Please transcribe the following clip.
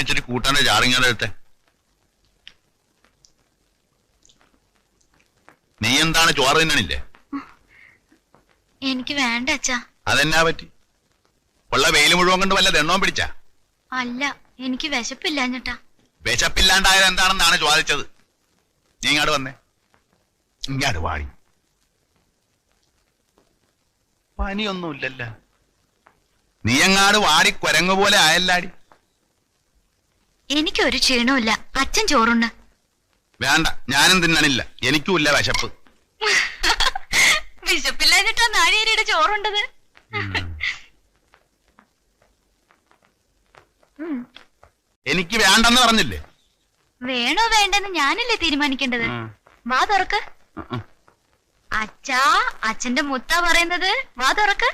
ഇച്ചിരി കൂട്ടാന്റെ ചാറിങ്ങനെ എടുത്തെ. നീ എന്താണ് ചോറ് തിന്നണില്ലേ? എനിക്ക് വേണ്ട അച്ഛാ. അതെന്നാ പറ്റി? ഉള്ള വെയിൽ മുഴുവൻ കൊണ്ട് വല്ല ദണ്ണവും പിടിച്ചാ? അല്ല, എനിക്ക് വിശപ്പില്ലാഞ്ഞിട്ടാ. വിശപ്പില്ലാണ്ടായത് എന്താണെന്നാണ് ചോദിച്ചത്. നീ ഇങ്ങോട്ട് വന്നേ, ഇങ്ങോട്ട് വാടി. പനിയൊന്നുമില്ലല്ലോ. നീ എങ്ങാട് വാടി കുരങ്ങു പോലെ ആയല്ലാടി. എനിക്കൊരു ക്ഷീണമില്ല. അച്ഛൻ ചോറുണ്ട്. വേണ്ട, ഞാനും തിന്നണില്ല. എനിക്കുമില്ല വിശപ്പ്. വിശപ്പില്ലാഞ്ഞിട്ടാ നാഴിയേരിയുടെ ചോറുണ്ടത്. എനിക്ക് വേണ്ടെന്ന് പറഞ്ഞില്ലേ? വേണോ വേണ്ടെന്ന് ഞാനല്ലേ തീരുമാനിക്കേണ്ടത്. വാ തുറക്ക്. അച്ഛാ, അച്ഛന്റെ മുത്താ പറയുന്നത്. വാ തുറക്ക്.